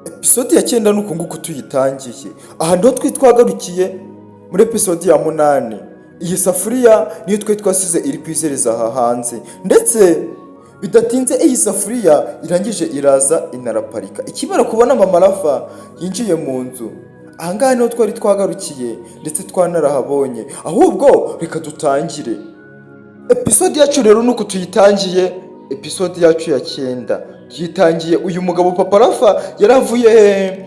episode ya 9 nuko nguko tuyitangiye. Aha ndo twagarukiye muri episode ya 8. Iyi safuriya niyo twasize iri kwizereza aha hanze, ndetse bidatinze iyi safuriya irangije iraza inaraparika. Ikimara kubona mama Rafa yinjiye mu nzu, ahangaha niho twagarukiye ndetse twanarahabonye. Ahubwo reka dutangire episode yacu rero nuko tuyitangiye. Episode yacu ya 9 yitangiye uyu mugabo Papa Rafa yaravuye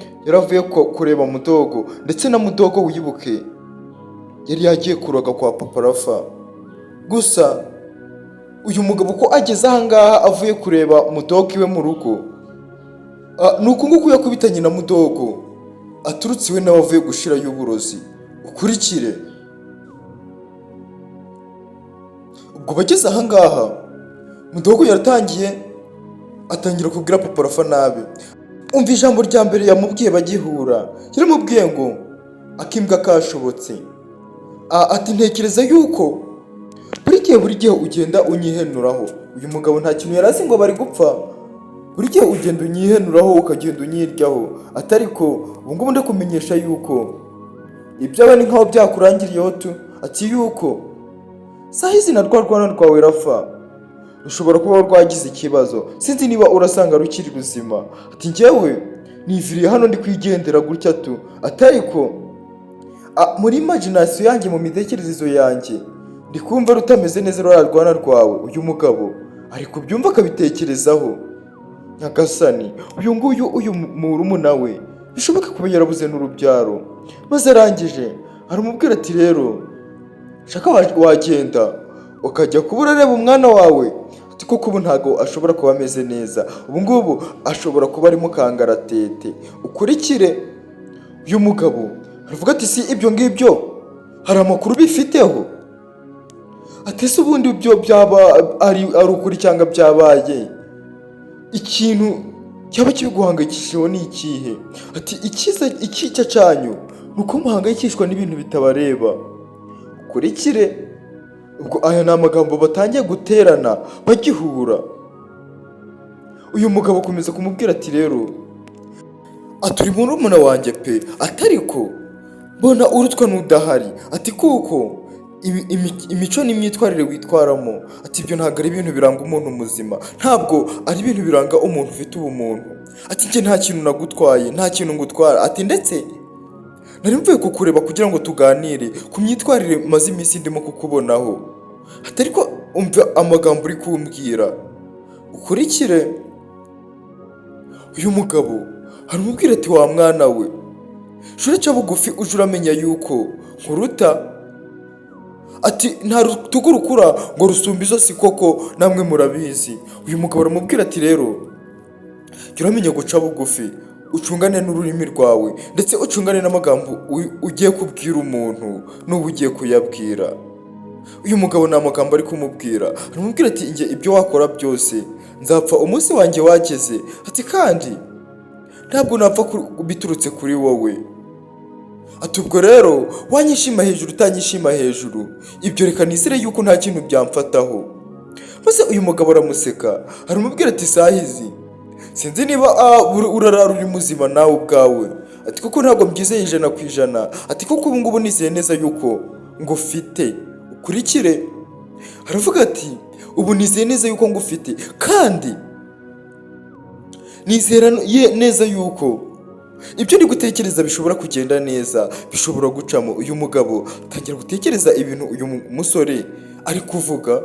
kureba Mudogo, ndetse na Mudogo wibuke yari yagiye kuroga kwa Papa Rafa. Gusa uyu mugabo ko ageze ahangaha avuye kureba Mudogo iwe mu rugo, nuko nguko yakubitanye na Mudogo aturutse iwe nawe avuye gushira y'uburozi. Ukurikire. Ubwo bageze ahangaha Mudogo atangira kubwira Papa Rafa nabi. Umva ijambo rya mbere yamubwiye bagihura, yaramubwiye ngo akimbwa kashobotse. Ati ntekereza yuko buri gihe ugenda unyihenuraho. Uyu mugabo nta kintu yarazi ngo bari gupfa. Buri gihe ugenda unyihenuraho ukagenda unyiryaho. Atariko ubu ngubu ndakumenyesha yuko ibyawe ni nkaho byakurangiriyeho tu. Ati yuko sahizi na rwana rwawe Rafa ushobora kuba rwagize ikibazo, sinzi niba urasanga rukiri ruzima. Ati njyewe niviriye hano ndi kwigendera gutya tu. Atariko muri imagination yanjye, mu mitekerezo yanjye ndi kumva rutameze neza rwana rwawe. Uyu mugabo ari kubyumva akabitekerezaho. Nyagasani, uyu murumuna we bishoboka kuba yarabuze n'urubyaro. Maze arangije aramubwira ati rero shaka wagenda ukajya kubura reba umwana wawe. Ati kuko ubu ntago ashobora kuba ameze neza, ubu ngubu ashobora kuba ari mu kangaratete. Ukurikire. Uyu mugabo aravuga ati si ibyo ngibyo hari amakuru bifiteho. Ati se ubundi byo byaba ari ukuri cyangwa byabaye ikintu cyaba kibiguhangayikishijeho ni ikihe? Ati icyica cyanyu nuko muhangayikishwa n'ibintu bitabareba. Ukurikire. Ubwo aya ni amagambo batangiye guterana bagihura. Uyu mugabo akomeza kumubwira ati rero aturi murumuna wanjye pe, atariko mbona urutwa n'udahari. Ati kuko imico n'imyitwarire witwaramo, ati ibyo ntabwo ari ibintu biranga umuntu muzima, ntabwo ari ibintu biranga umuntu ufite ubumuntu. Ati njye nta kintu nagutwaye, nta kintu ngutwara. Ati ndetse nari mvuye kukureba kugira ngo tuganire ku myitwarire maze iminsi ndimo kukubonaho. Atariko umva amagambo uri kumbwira. Ukurikire. Uyu mugabo aramubwira ati wa mwana we jure cya bugufi uje uramenya yuko nkuruta. Ati nta rutugu rukura ngo rusumbe izosi koko namwe murabizi. Uyu mugabo aramubwira ati rero jya uramenya guca bugufi, ucungane n'ururimi rwawe, ndetse ucungane n'amagambo ugiye kubwira umuntu n'ubu ugiye kuyabwira. Uyu mugabo nta magambo ari kumubwira. Aramubwira ati njye ibyo wakora byose nzapfa umunsi wanjye wageze. Ati kandi ntabwo napfa biturutse kuri wowe. Ati ubwo rero wanyishima hejuru utanyishima hejuru, ibyo reka nizere yuko nta kintu byamfataho. Maze uyu mugabo aramuseka aramubwira ati sahizi sinzi niba urarara uri muzima nawe ubwawe. Ati kuko ntabwo mbyizeye 100%. Ati kuko ubu ngubu nizeye neza yuko ngufite. Ukurikire. Aravuga ati ubu nizeye neza yuko ngufite, kandi nizera neza yuko ibyo ndi gutekereza bishobora kugenda neza, bishobora gucamo. Uyu mugabo atangira gutekereza ibintu uyu musore ari kuvuga.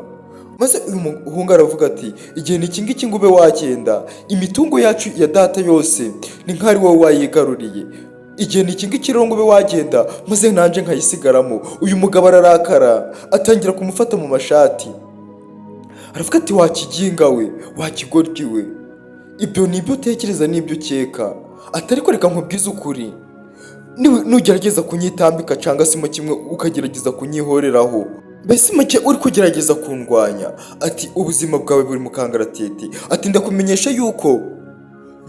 Maze uyu muhungu aravuga ati igihe n'iki ngiki ngo ube wagenda, imitungo yacu ya data yose ni nk'ari wowe wayigaruriye. Igihe n'iki ngiki rero ngo ube wagenda maze nanje nkayisigaramo. Uyu mugabo ararakara atangira kumufata mu mashati. Aravuga ati wakiginga we, wakigoryi we, ibyo nibyo utekereza n'ibyo ukeka. Atariko reka nkubwize ukuri, nugerageza kunyitambika cyangwa se mu kimwe ukagerageza kunyihoreraho, mbese make uri kugerageza kundwanya. Ati ubuzima bwawe buri mu kangaratete. Ati ndakumenyesha yuko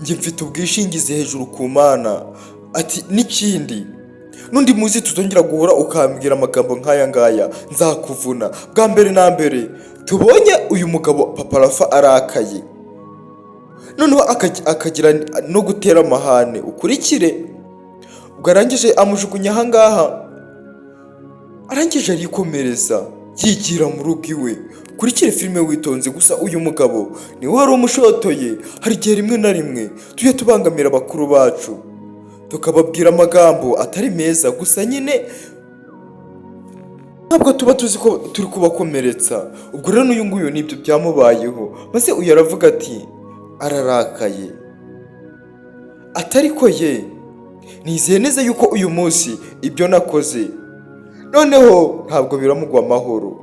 njye mfite ubwishingizi hejuru ku Mana. Ati n'ikindi nundi muzi tuzongera guhura ukambwira amagambo nk'aya ngaya nzakuvuna. Bwa mbere na mbere tubonye uyu mugabo Papa Rafa arakaye, noneho akagira no gutera amahane. Ukurikire, ubwo arangije amujugunya ahangaha, arangije arikomereza yigira mu rugo iwe. Ukurikire filime witonze. Gusa uyu mugabo niwe wari umushotoye. Hari igihe rimwe na rimwe tujye tubangamira abakuru bacu tukababwira amagambo atari meza, gusa nyine ntabwo tuba tuzi ko turi kubakomeretsa. ubwo rero n'uyu nguyu nibyo byamubayeho, maze uyu aravuga ati ararakaye, atariko ye nizeye neza yuko uyu munsi ibyo nakoze noneho ntabwo biramugwa amahoro.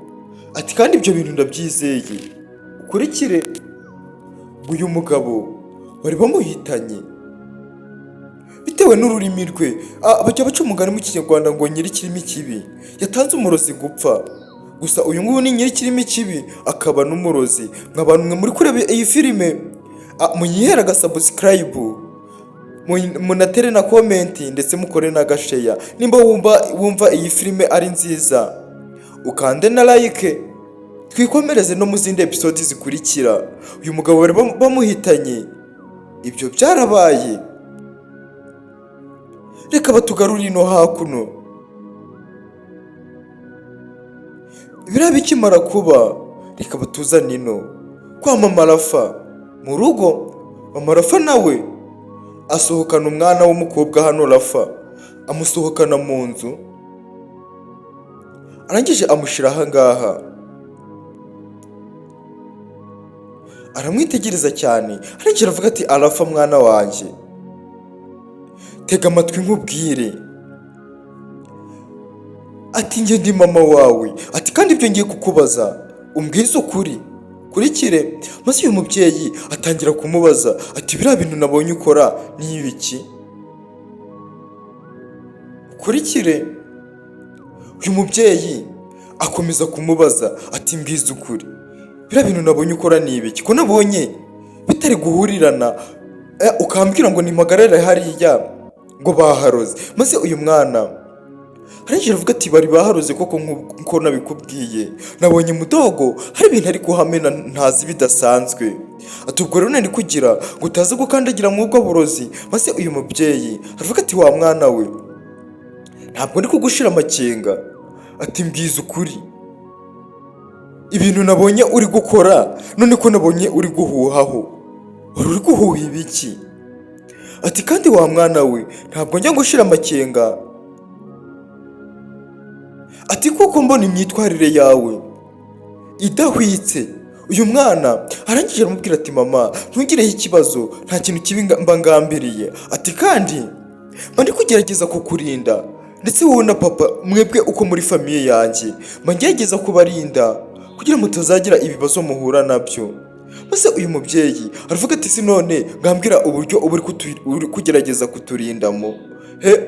Ati kandi ibyo bintu ndabyizeye. Ukurikire, uyu mugabo bari bamuhitanye bitewe n'ururimi rwe. Bajya baca umugani mu Kinyarwanda ngo nyir'ikirimi kibi yatanze umurozi gupfa. Gusa uyu nguyu ni nyir'ikirimi kibi akaba n'umurozi. Mw'abantu mwe muri kureba iyi filime, muyihere agasubscribe, munatere na comment ndetse mukore na gasheya. Nimba wumva iyi filime ari nziza, ukande na like. Twikomereze no mu zindi episode zikurikira. Uyu mugabo bari bamuhitanye, ibyo byarabaye. Reka batugarure ino hakuno. Biriya bikimara kuba, reka batuzane ino kwa Mama Rafa mu rugo. Mama Rafa nawe asohokana umwana w'umukobwa hano. Rafa amusohokana mu nzu, arangije amushyira ahangaha, aramwitegereza cyane. Arangije aravuga ati Arafa mwana wanjye, tega amatwi nkubwire. Ati njye ndi mama wawe. Ati kandi ibyo ngiye kukubaza umbwize ukuri. Kurikire, maze uyu mubyeyi atangira kumubaza ati biriya bintu nabonye ukora ni ibiki? Kurikire, uyu mubyeyi akomeza kumubaza ati mbwize ukuri, biriya bintu nabonye ukora ni ibiki? Ko nabonye bitari guhurirana, ukambwira ngo nimpagarare hariya ngo baharoze. Maze uyu mwana arangije aravuga ati bari baharoze koko nkuko nabikubwiye. Nabonye mudogo hari ibintu ari kuhamena ntazi bidasanzwe. Ati ubwo rero nari kugira ngo utaza gukandagira mu bwo burozi. Maze uyu mubyeyi aravuga ati wa mwana we, ntabwo ndi kugushira amakenga. Ati mbwiza ukuri, ibintu nabonye uri gukora none ko nabonye uri guhuhaho, uri guhuha ibiki? Ati kandi wa mwana we, ntabwo njya gushira amakenga. Ati kuko mbona imyitwarire yawe idahwitse. Uyu mwana arangije aramubwira ati mama ntugireho ikibazo, nta kintu kibi mba ngambiriye. Ati kandi mba ndi kugerageza kukurinda, ndetse wowe na papa mwebwe uko muri famiye yanjye mba ngerageza kubarinda kugira ngo mutazagira ibibazo muhura nabyo. Maze uyu mubyeyi aravuga ati si none ngambwira uburyo uba uri kugerageza kuturindamo.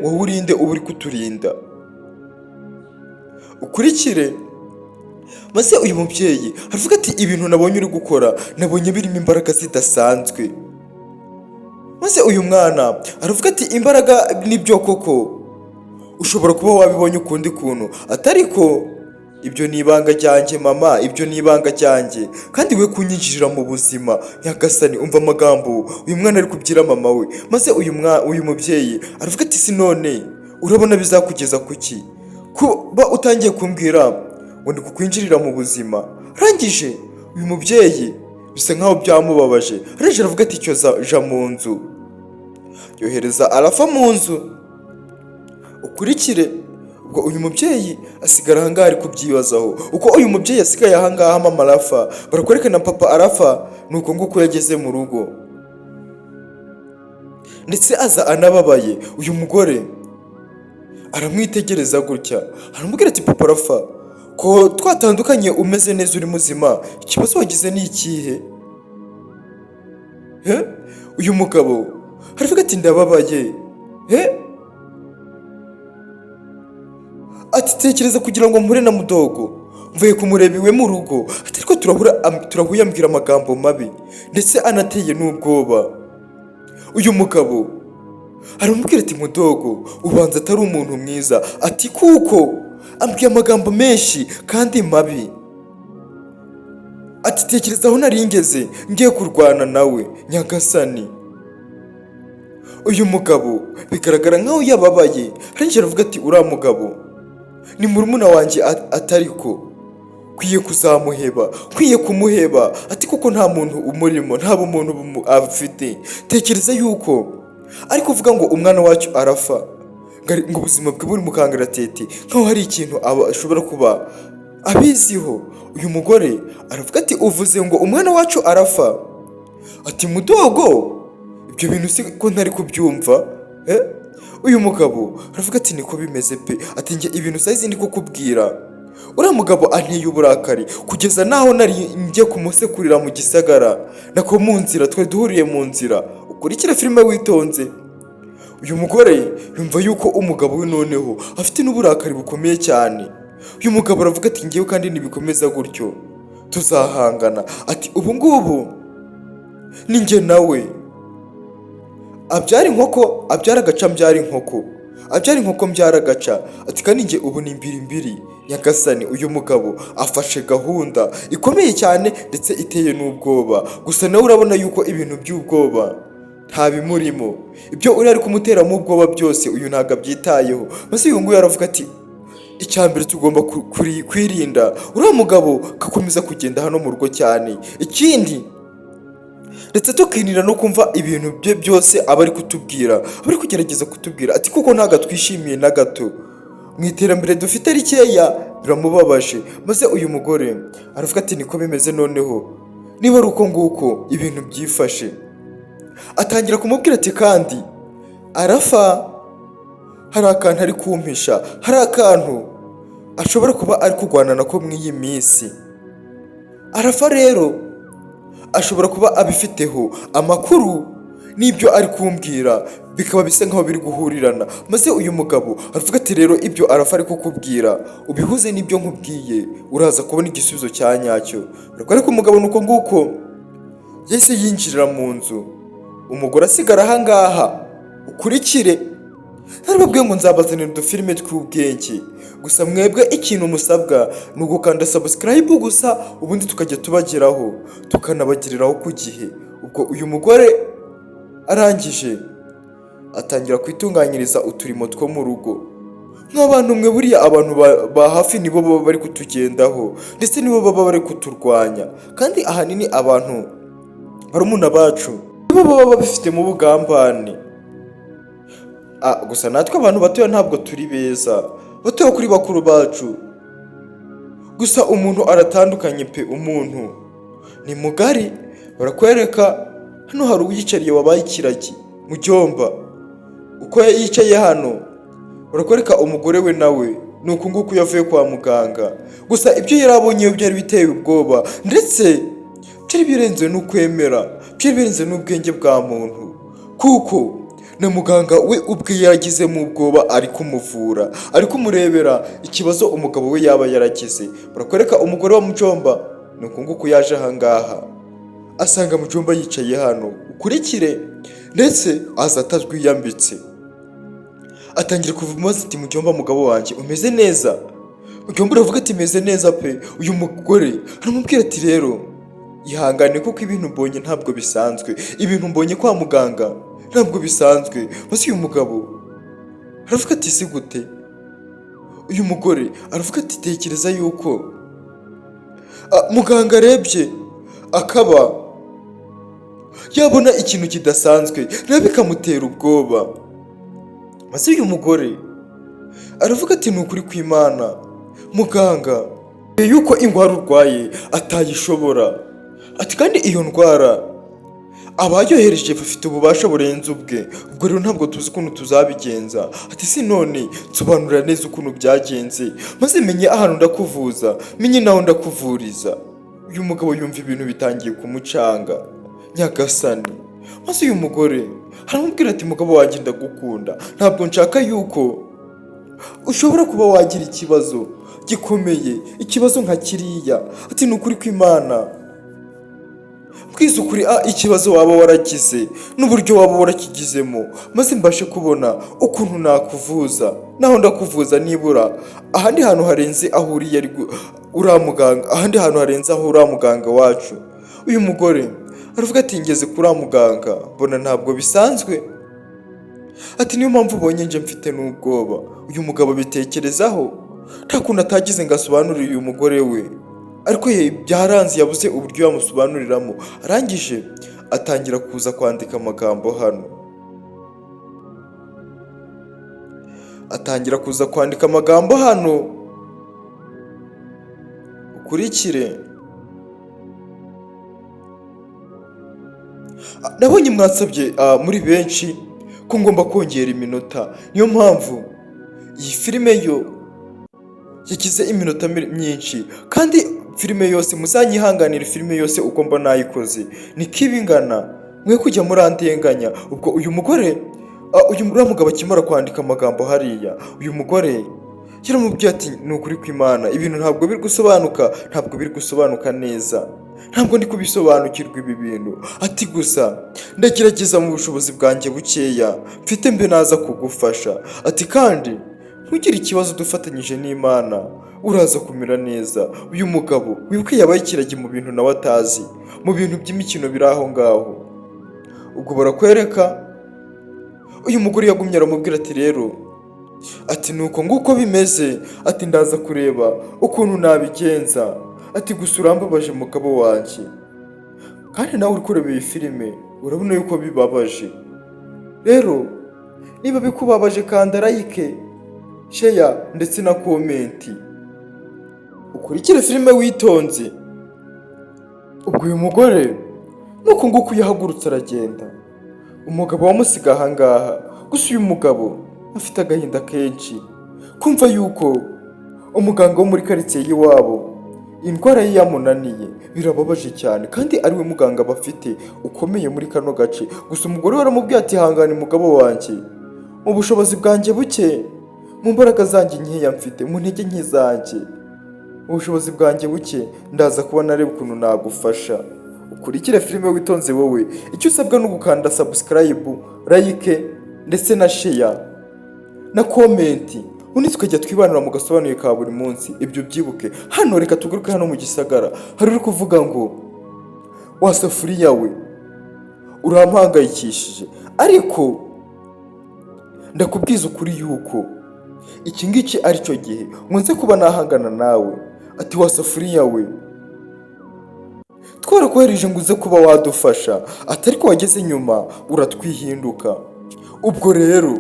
Wowe urinde uba uri kuturinda. Ukurikire, maze uyu mubyeyi aravuga ati ibintu nabonye uri gukora nabonye birimo imbaraga zidasanzwe. Maze uyu mwana aravuga ati imbaraga nibyo koko, ushobora kuba wabibonye ukundi kuntu, atariko ibyo ni ibanga ryanjye mama, ibyo ni ibanga ryanjye, kandi we kunyinjirira mu buzima. Nyagasani umva amagambo uyu mwana ari kubwira mama we. Maze uyu mubyeyi aravuga ati si none urabona bizakugeza kuki kuba utangiye kumbwira ngo ndi kukwinjirira mu buzima? Arangije uyu mubyeyi bisa nkaho byamubabaje. Arangije aravuga ati icyo ja mu nzu, yohereza Arafa mu nzu. Ukurikire, ubwo uyu mubyeyi asigara ahangaha ari kubyibazaho. uko uyu mubyeyi asigaye ahangaha Mama Rafa barakwerekana papa Arafa nuko nguko yageze mu rugo, ndetse aza anababaye. Uyu mugore aramwitegereza gutya, aramubwira ati papa Arafa ko twatandukanye umeze neza uri muzima, ikibazo wagize ni ikihe? Uyu mugabo aravuga ati ndababaye. Ati tekereza kugira ngo mpure na mudogo, mvuye kumureba iwe mu rugo, ariko turahuye ambwira amagambo mabi ndetse anateye n'ubwoba. Uyu mugabo aramubwira ati mudogo ubanza atari umuntu mwiza. Ati kuko ambwiye amagambo menshi kandi mabi. ati tekereza aho nari ngeze ngiye kurwana nawe nyagasani. Uyu mugabo bigaragara nkaho yababaye, arengera avuga ati uriya mugabo ni murumuna wanjye atariko kwiye kuzamuheba, kwiye kumuheba, ati kuko nta muntu umurimo, nta bumuntu afite. Tekereza yuko ari kuvuga ngo umwana wacu arafa, ngo ubuzima bwe buri mu kangaratete, nkaho hari ikintu ashobora kuba abiziho. Uyu mugore aravuga ati uvuze ngo umwana wacu arafa? Ati mudogo, ibyo bintu si ko ntari kubyumva. Uyu mugabo aravuga ati niko bimeze pe, ati njye ibintu sayizi ndi kukubwira. Uriya mugabo anteye uburakari kugeza naho nari njye kumusekurira mu gisagara, nako mu nzira, twari duhuriye mu nzira. Ukurikira filime witonze. Uyu mugore yumva yuko umugabo we noneho afite n'uburakari bukomeye cyane. Uyu mugabo aravuga ati ngewe kandi nibikomeza gutyo tuzahangana. Ati ubu ngubu ni njye nawe, abyara inkoko abyara agaca mbyara inkoko, abyara inkoko mbyara agaca. Ati kandi njye ubu ni mbiri nyagasani. Uyu mugabo afashe gahunda ikomeye cyane ndetse iteye n'ubwoba, gusa nawe urabona yuko ibintu by'ubwoba nta bimurimo. Ibyo uri ari kumuteramo ubwoba byose uyu ntabwo abyitayeho. Maze uyu nguyu aravuga ati icyambere tugomba kwirinda uriya mugabo kakomeza kugenda hano mu rugo cyane. Ikindi ndetse tukirinda no kumva ibintu bye byose aba ari kutubwira, aba ari kugerageza kutubwira. Ati kuko ntabwo twishimiye na gato, mu iterambere dufite rikeya biramubabaje. Maze uyu mugore aravuga ati niko bimeze noneho, niba ari uko nguko ibintu byifashe. Atangira kumubwira ati kandi arafa, hari akantu ari kumpisha, hari akantu ashobora kuba ari kurwana nako mu iyi minsi. Arafa rero ashobora kuba abifiteho amakuru n'ibyo ari kumbwira bikaba bisa nkaho biri guhurirana. Maze uyu mugabo aravuga ati rero ibyo arafa ari kukubwira ubihuze n'ibyo nkubwiye uraza kubona igisubizo cya nyacyo. Ariko umugabo nuko nguko yahise yinjirira mu nzu, umugore asigara ahangaha. Ukurikire, narababwiye ngo nzabazanira udufilime tw'ubwenge, gusa mwebwe ikintu musabwa ni ugukanda subscribe gusa, ubundi tukajya tubageraho tukanabagiriraho ku gihe. Ubwo uyu mugore arangije atangira kwitunganyiriza uturimo two mu rugo. Nk'abantu mwe buriya abantu ba hafi nibo baba bari kutugendaho ndetse nibo baba bari kuturwanya, kandi ahanini abantu barumuna bacu nibo baba babifitemo ubugambane. Gusa natwe abantu batoya ntabwo turi beza, batoya kuri bakuru bacu. Gusa umuntu aratandukanye pe, umuntu ni mugari. Barakwereka hano hari uyicariye wabaye ikiragi mu cyomba, uko yicaye hano barakwereka umugore we nawe nuko nguko yavuye kwa muganga. Gusa ibyo yari abonye byari biteye ubwoba ndetse byari birenze n'ukwemera, byari birenze n'ubwenge bwa muntu, kuko na muganga we ubwe yaragize mu ubwoba ari kumuvura, ari kumurebera ikibazo umugabo we yaba yaragize. Barakwereka umugore wa Mucomba nuko nguko yaje ahangaha asanga Mucomba yicaye hano. Ukurikire, ndetse aza atazwiyambitse, atangira kuvuga maze ati Mucomba mugabo wanjye umeze neza? Mucomba aravuga ati meze neza pe. Uyu mugore aramubwira ati rero ihangane kuko ibintu mbonye ntabwo bisanzwe, ibintu mbonye kwa muganga ntabwo bisanzwe. Maze uyu mugabo aravuga ati si gute? Uyu mugore aravuga ati tekereza yuko muganga arebye akaba yabona ikintu kidasanzwe nawe bikamutera ubwoba. Maze uyu mugore aravuga ati ni ukuri kw'Imana muganga yuko indwara urwaye atayishobora. Ati kandi iyo ndwara abayohereje bafite ububasha burenze ubwe, ubwo rero ntabwo tuzi ukuntu tuzabigenza. Ati si none nsobanurira neza ukuntu byagenze, maze menye ahantu ndakuvuza, menye naho ndakuvuriza. Uyu mugabo yumva ibintu bitangiye kumucanga nyagasani. Maze uyu mugore aramubwira ati mugabo wanjye ndagukunda, ntabwo nshaka yuko ushobora kuba wagira ikibazo gikomeye, ikibazo nka kiriya. Ati ni ukuri kw'Imana mbwiza ukuri ikibazo waba waragize n'uburyo waba warakigizemo, maze mbashe kubona ukuntu nakuvuza, naho ndakuvuza nibura ahandi hantu harenze aho uriya uriya muganga, ahandi hantu harenze aho uriya muganga wacu. Uyu mugore aravuga ati ngeze kuri uriya muganga mbona ntabwo bisanzwe, ati niyo mpamvu ubonye nje mfite n'ubwoba. Uyu mugabo bitekerezaho, nta kuntu atagize ngo asobanurire uyu mugore we, ariko byaranze, yabuze uburyo yamusobanuriramo. Arangije atangira kuza kwandika amagambo hano, atangira kuza kwandika amagambo hano, ukurikire. Nabonye mwansabye muri benshi ko ngomba kongera iminota, niyo mpamvu iyi filime yo yagize iminota myinshi, kandi filime yose muzanyihanganira, filime yose uko mba nayikoze niko iba ingana, mwe kujya murandenganya. Ubwo uyu mugore uriya mugabo akimara kwandika amagambo hariya, uyu mugore yaramubwiye ati ni ukuri kw'Imana ibintu ntabwo biri gusobanuka, ntabwo biri gusobanuka neza, ntabwo ndi kubisobanukirwa ibi bintu. Ati gusa ndagerageza mu bushobozi bwanjye bukeya mfite mbe naza kugufasha. Ati kandi ntugire ikibazo, dufatanyije n'Imana uraza kumera neza. Uyu mugabo wibuke yabaye ikiragi mu bintu nawe atazi, mu bintu by'imikino biri aho ngaho. Ubwo barakwereka uyu mugore yagumye aramubwira ati rero, ati nuko nguko bimeze, ati ndaza kureba ukuntu nabigenza, ati gusa urambabaje mugabo wanjye. Kandi nawe uri kureba iyi filime urabona yuko bibabaje. Rero niba bikubabaje kanda like, share ndetse na komenti, ukurikire filime witonze. Ubwo uyu mugore nuko nguko yahagurutse aragenda, umugabo wamusiga ahangaha. Gusa uyu mugabo afite agahinda kenshi kumva yuko umuganga wo muri karitsiye y'iwabo indwara ye yamunaniye. Birababaje cyane, kandi ariwe muganga bafite ukomeye muri kano gace. Gusa umugore we aramubwiye ati hangane mugabo wanjye, mu bushobozi bwanjye buke, mu mbaraga zanjye nkeya mfite, mu ntege nke zanjye, mu bushobozi bwanjye buke ndaza kuba nareba ukuntu nagufasha. Ukurikire filime witonze. Wowe icyo usabwa no gukanda subscribe, like ndetse na share na komenti, ubundi tukajya twibanira mu gasobanuye ka buri munsi. Ibyo byibuke. Hano reka tuguruke hano mu Gisagara, hari uri kuvuga ngo wasafuriya we urampangayikishije, ariko ndakubwiza ukuri yuko iki ngiki ari cyo gihe nkunze kuba nahangana nawe. Ati wasafuriya we twarakohereje ngo uze kuba wadufasha, atari ko wageze nyuma uratwihinduka. Ubwo rero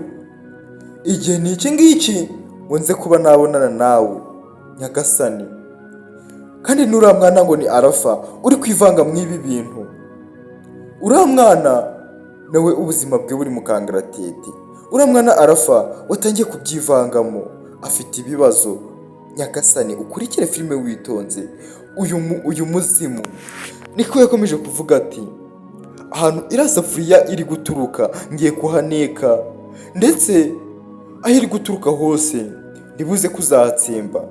igihe ni iki ngiki nkunze kuba nabonana nawe nyagasani. Kandi n'uriya mwana ngo ni Arafa uri kwivanga mu ibi bintu, uriya mwana nawe ubuzima bwe buri mu kangaratete. Uriya mwana Arafa watangiye kubyivangamo afite ibibazo. Nyagasani ukurikire filime witonze. Uyu muzimu niko yakomeje kuvuga ati ahantu iriya safuriya iri guturuka ngiye kuhaneka, ndetse aho iri guturuka hose ndibuze kuzahatsemba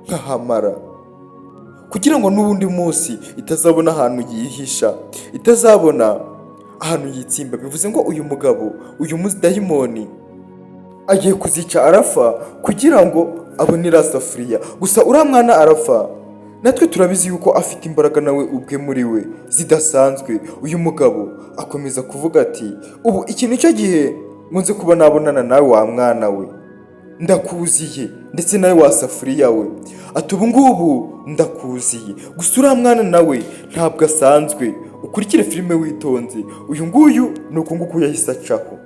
nkahamara, kugira ngo n'ubundi munsi itazabona ahantu yihisha, itazabona ahantu yitsimba. Bivuze ngo uyu mugabo, uyu mudayimoni agiye kuzica Arafa kugira ngo abone iriya safuriya. Gusa uriya mwana Arafa natwe turabizi yuko afite imbaraga nawe ubwe muri we zidasanzwe. Uyu mugabo akomeza kuvuga ati ubu iki nicyo gihe nkunze kuba nabonana nawe wa mwana we, ndakuziye, ndetse nawe wasafuriya we. Ati ubu ngubu ndakuziye. Gusa uriya mwana nawe ntabwo asanzwe. Ukurikire filime witonze. Uyu nguyu ni uku nguku yahise acaho.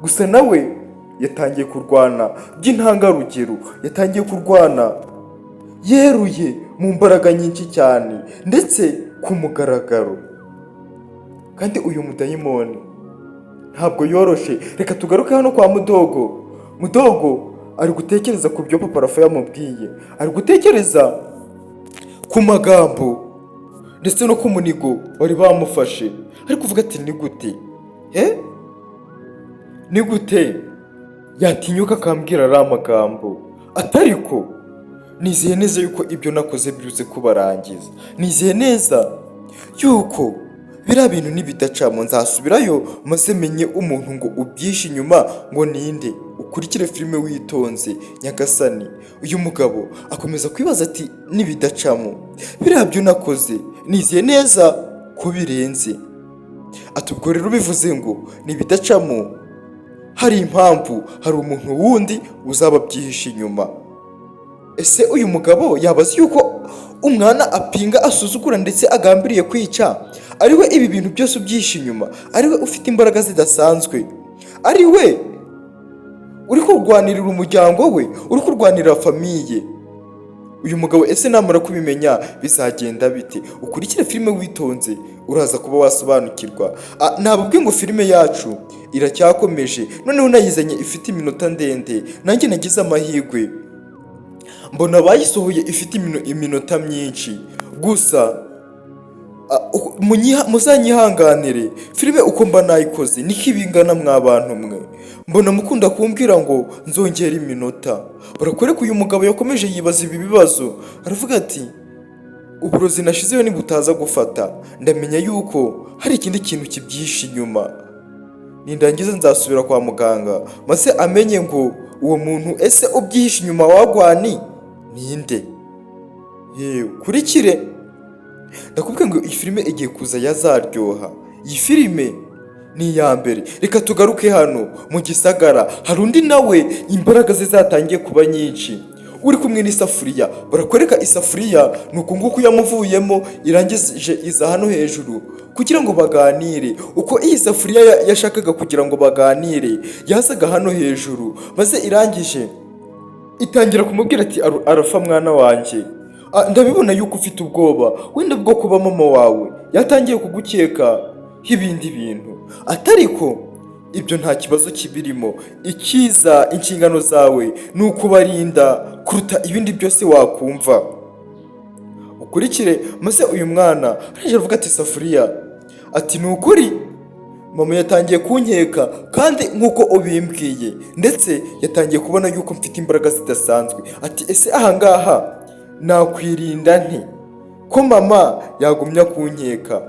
Gusa nawe yatangiye kurwana by'intangarugero, yatangiye kurwana yeruye mu mbaraga nyinshi cyane, ndetse ku mugaragaro. Kandi uyu mudayimoni ntabwo yoroshe. Reka tugaruke hano kwa Mudogo. Mudogo ari gutekereza ku byo Papa Rafa yamubwiye, ari gutekereza ku magambo ndetse no ku munigo bari bamufashe. Ari kuvuga ati ni gute ni gute yatinyuka akambwira ari amagambo, atariko nizeye neza yuko ibyo nakoze biruze kubarangiza. Nizeye neza yuko biriya bintu nibidacamo nzasubirayo maze menye umuntu ngo ubyishe inyuma ngo ninde. Ukurikire filime witonze nyagasani. Uyu mugabo akomeza kwibaza ati nibidacamo biriya byo nakoze nizeye neza ko birenze. Ati ubwo rero bivuze ngo nibidacamo hari impamvu, hari umuntu wundi uzaba abyihishe inyuma. Ese uyu mugabo yabaza yuko umwana apinga, asuzugura ndetse agambiriye kwica ariwe ibi bintu byose ubyihishe inyuma, ariwe ufite imbaraga zidasanzwe, ariwe uri kurwanirira umuryango we, uri kurwanirira famiye. Uyu mugabo ese namara kubimenya bizagenda bite? Ukurikire filime witonze uraza kuba wasobanukirwa. Nababwiye ngo filime yacu iracyakomeje, noneho nayizanye ifite iminota ndende. Nanjye nagize amahirwe mbona bayisohoye ifite iminota myinshi, gusa muzanyihanganire filime uko mba nayikoze niko ibingana mwabantu mwe. Mbona mukunda kumbwira ngo nzongera iminota. Barakwereka uyu mugabo yakomeje yibaza ibi bibazo, aravuga ati uburozi nashizeyo nibutaza gufata ndamenya yuko hari ikindi kintu kibyihishe inyuma. Nindangiza nzasubira kwa muganga maze amenye ngo uwo muntu ese ubyihishe inyuma wagwani ninde. Kurikire ndakubwira ngo iyi filime igiye kuza yazaryoha. Iyi filime ni iya mbere. Reka tugaruke hano mu gisagara, hari undi nawe imbaraga ze zatangiye kuba nyinshi, uri kumwe n'isafuriya. Barakwereka isafuriya nuko nguko yamuvuyemo irangije iza hano hejuru kugira ngo baganire. Uko iyi safuriya yashakaga kugira ngo baganire yazaga hano hejuru, maze irangije itangira kumubwira ati arafa mwana wanjye, ndabibona yuko ufite ubwoba wenda bwo kuba mama wawe yatangiye kugukeka ibindi bintu, atariko ibyo nta kibazo kibirimo. Ikiza inshingano zawe ni ukubarinda kuruta ibindi byose wakumva. Ukurikire maze uyu mwana araje avuga ati safuriya, ati ni ukuri mama yatangiye kunkeka kandi nk'uko ubimbwiye, ndetse yatangiye kubona yuko mfite imbaraga zidasanzwe. Ati ese ahangaha nakwirinda nte ko mama yagumya kunkeka,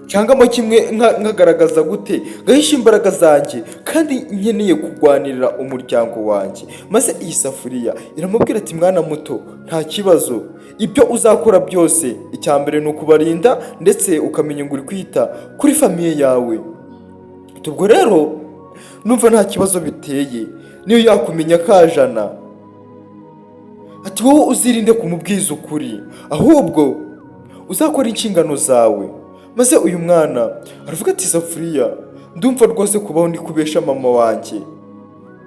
cyangwa mo kimwe nkagaragaza gute gahisha imbaraga zanjye kandi nkeneye kurwanirira umuryango wanjye. Maze iyi safuriya iramubwira ati mwana muto nta kibazo, ibyo uzakora byose icya mbere ni ukubarinda ndetse ukamenya ngo uri kwita kuri famiye yawe. Ubwo rero numva nta kibazo biteye niyo yakumenya kajana. Ati wowe uzirinde kumubwiza ukuri, ahubwo uzakora inshingano zawe. Maze uyu mwana aravuga ati safuriya, ndumva rwose kubaho ndi kubesha mama wanjye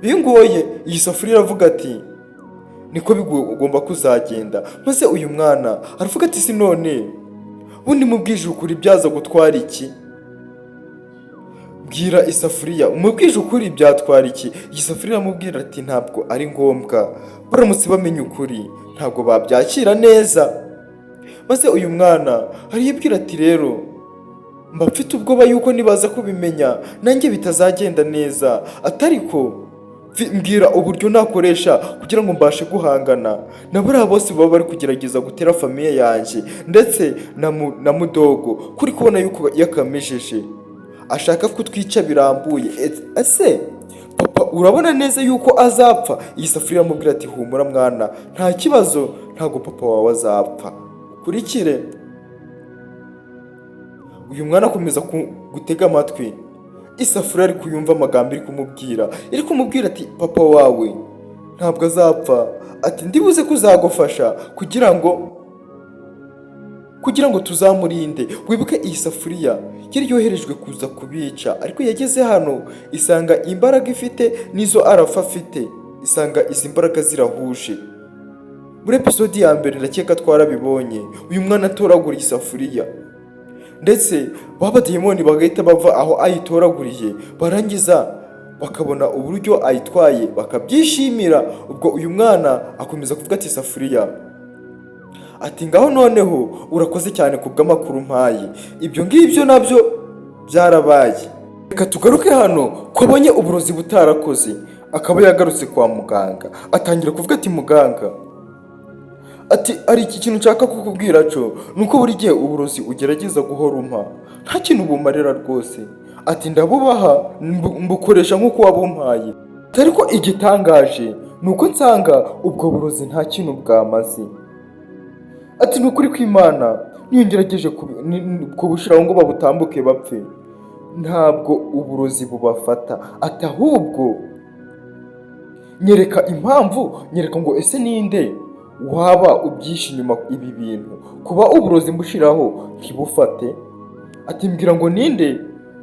bingoye. Iyi safuriya aravuga ati niko bigomba kuzagenda. Maze uyu mwana aravuga ati si none ubundi mubwije ukuri byaza gutwara iki? Bwira isafuriya umubwije ukuri byatwara iki? Iyi safuriya amubwira ati ntabwo ari ngombwa, baramutse bamenye ukuri ntabwo babyakira neza. Maze uyu mwana aribwira ati rero mba mfite ubwoba yuko nibaza kubimenya nanjye bitazagenda neza, atariko mbwira uburyo nakoresha kugira ngo mbashe guhangana na buriya bose baba bari kugerageza gutera famiye yanjye ndetse na mudogo kuri kubona yuko yakamejeje ashaka kutwica birambuye. Ese papa urabona neza yuko azapfa? Iyi safuriya amubwira ati humura mwana nta kibazo, ntabwo papa wawe azapfa. Kurikire uyu mwana akomeza gutega amatwi isafuriya ari kuyumva amagambo iri kumubwira ati papa wawe ntabwo azapfa, ati ndibuze kuzagufasha kugira ngo tuzamurinde. Wibuke iyi safuriya yari yoherejwe kuza kubica, ariko yageze hano isanga imbaraga ifite nizo arafa afite, isanga izi mbaraga zirahuje. Muri episode ya mbere ndakeka twarabibonye, uyu mwana atoragura isafuriya ndetse babadayimoni bagahita bava aho ayitoraguriye, barangiza bakabona uburyo ayitwaye bakabyishimira. Ubwo uyu mwana akomeza kuvuga ati safuriya, ati ngaho noneho urakoze cyane kubw'amakuru mpaye, ibyo ngibyo nabyo byarabaye. Reka tugaruke hano ko abonye uburozi butarakoze, akaba yagarutse kwa muganga. Atangira kuvuga ati muganga, ati ari iki kintu nshaka kukubwira cyo nuko buri gihe uburozi ugerageza guhora umpa nta kintu bumarira rwose. Ati ndabubaha mbukoresha nk'uko wabumpaye, ariko igitangaje nuko nsanga ubwo burozi nta kintu bwamaze. Ati nukuri kw'Imana niyo ngerageje kubushiraho ngo babutambuke bapfe ntabwo uburozi bubafata. Ati ahubwo nyereka impamvu, nyereka ngo ese ninde waba ubyishe inyuma ibi bintu kuba uburozi mbushiraho ntibufate. Ati mbwira ngo ninde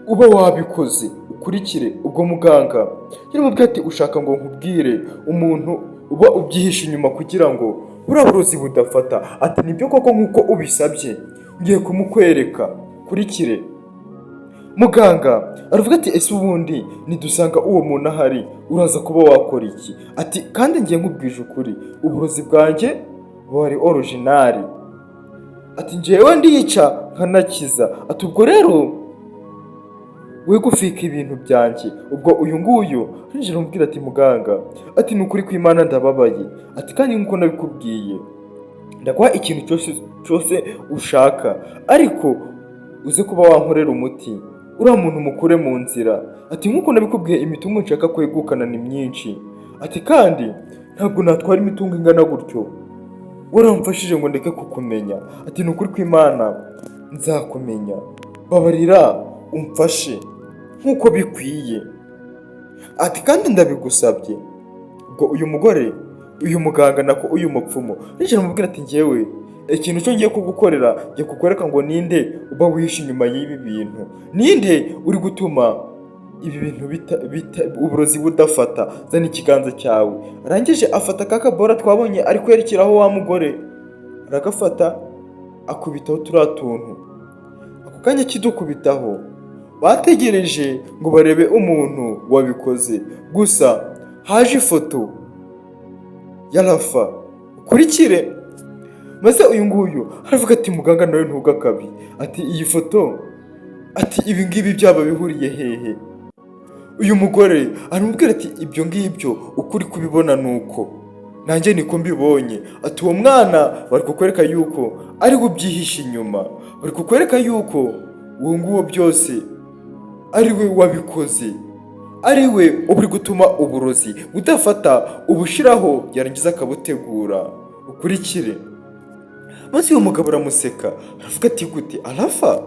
uba wabikoze ukurikire. Ubwo muganga yaramubwiye ati ushaka ngo nkubwire umuntu uba ubyihishe inyuma kugira ngo buriya burozi budafata. Ati nibyo koko nk'uko ubisabye ngiye kumukwereka kurikire. Muganga aravuga ati ese ubundi nidusanga uwo muntu ahari uraza kuba wakora iki? Ati kandi ngiye nkubwije ukuri uburozi bwanjye bwari originali. Ati njyewe ndica nkanakiza. Ati ubwo rero we gufika ibintu byanjye. Ubwo uyu nguyu arinjira amubwira ati muganga, ati nukuri kw'Imana ndababaye, ati kandi nk'uko nabikubwiye ndaguha ikintu cyose ushaka, ariko uze kuba wankorera umuti uriya muntu mukure mu nzira. Ati nk'uko nabikubwiye imitungo nshaka kwegukana ni myinshi. Ati kandi ntabwo natwara imitungo ingana gutyo, waramfashije ngo ndeke kukumenya. Ati nukuri kw'Imana nzakumenya, babarira umfashe nk'uko bikwiye. Ati kandi ndabigusabye. Ubwo uyu muganga nako uyu mupfumu arinjira amubwira ati njyewe ikintu cyo ngiye kugukorera ngiye kukwereka ngo ninde uba wihishe inyuma y'ibi bintu, ninde uri gutuma ibi bintu uburozi budafata. Zana ikiganza cyawe. Arangije afata kakabora twabonye ari kwerekeraho wa mugore, aragafata akubitaho turiya tuntu. Ako kanya kidukubitaho bategereje ngo barebe umuntu wabikoze, gusa haje ifoto ya Rafa. Ukurikire. Maze uyu nguyu aravuga ati muganga nawe ntugakabi. Ati iyi foto, ati ibi ngibi byaba bihuriye hehe? Uyu mugore aramubwira ati ibyo ngibyo ukuri kubibona nuko nanjye niko mbibonye. Ati uwo mwana bari kukwereka yuko ari ubyihishe inyuma, bari kukwereka yuko uwo nguwo byose ari we wabikoze, ari we uri gutuma uburozi budafata ubushiraho yarangiza akabutegura. Ukurikire. Maze uyu mugabo aramuseka aravuga ati gute Arafa?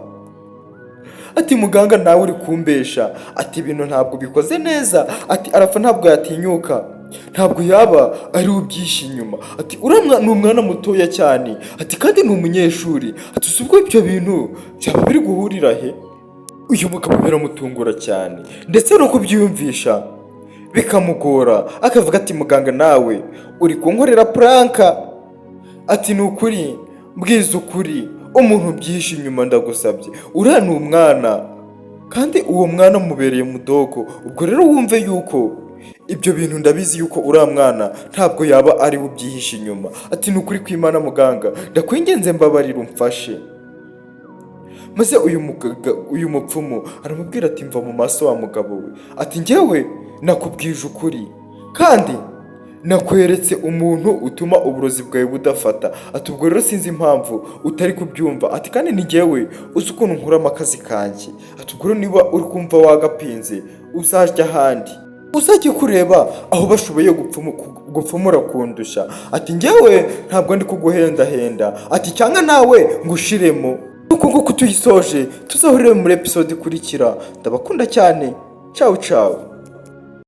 Ati muganga nawe uri kumbesha. Ati ibintu ntabwo bikoze neza. Ati Arafa ntabwo yatinyuka, ntabwo yaba ari ubyishe inyuma. Ati uriya ni umwana mutoya cyane. Ati kandi ni umunyeshuri. Ati si ubwo ibyo bintu byaba biri guhurira he? Uyu mugabo biramutungura cyane ndetse no kubyiyumvisha bikamugora. Akavuga ati muganga nawe uri kunkorera pranka. Ati ni ukuri mbwiza ukuri umuntu byihishe inyuma ndagusabye. Uriya ni umwana kandi uwo mwana mubereye mudogo. Ubwo rero wumve yuko ibyo bintu ndabizi yuko uriya mwana ntabwo yaba ari ubyihishe inyuma. Ati ni ukuri kw'Imana muganga ndakwingenze mbabarira umfashe. Maze uyu mupfumu aramubwira ati mva mu maso wa mugabo we. Ati njyewe nakubwije ukuri kandi nakweretse umuntu utuma uburozi bwawe budafata. Ati ubwo rero sinzi impamvu utari kubyumva. Ati kandi ni njyewe uzi ukuntu nkuramo akazi kanjye. Ati ubwo rero niba uri kumva wagapinze uzajya ahandi, uzajye kureba aho bashoboye gupfumura kundusha. Ati njyewe ntabwo ndi kuguhendahenda. Ati cyangwa nawe ngushiremo. Uko nguko tuyisoje tuzahurire muri episode ikurikira. Ndabakunda cyane. Ciao ciao.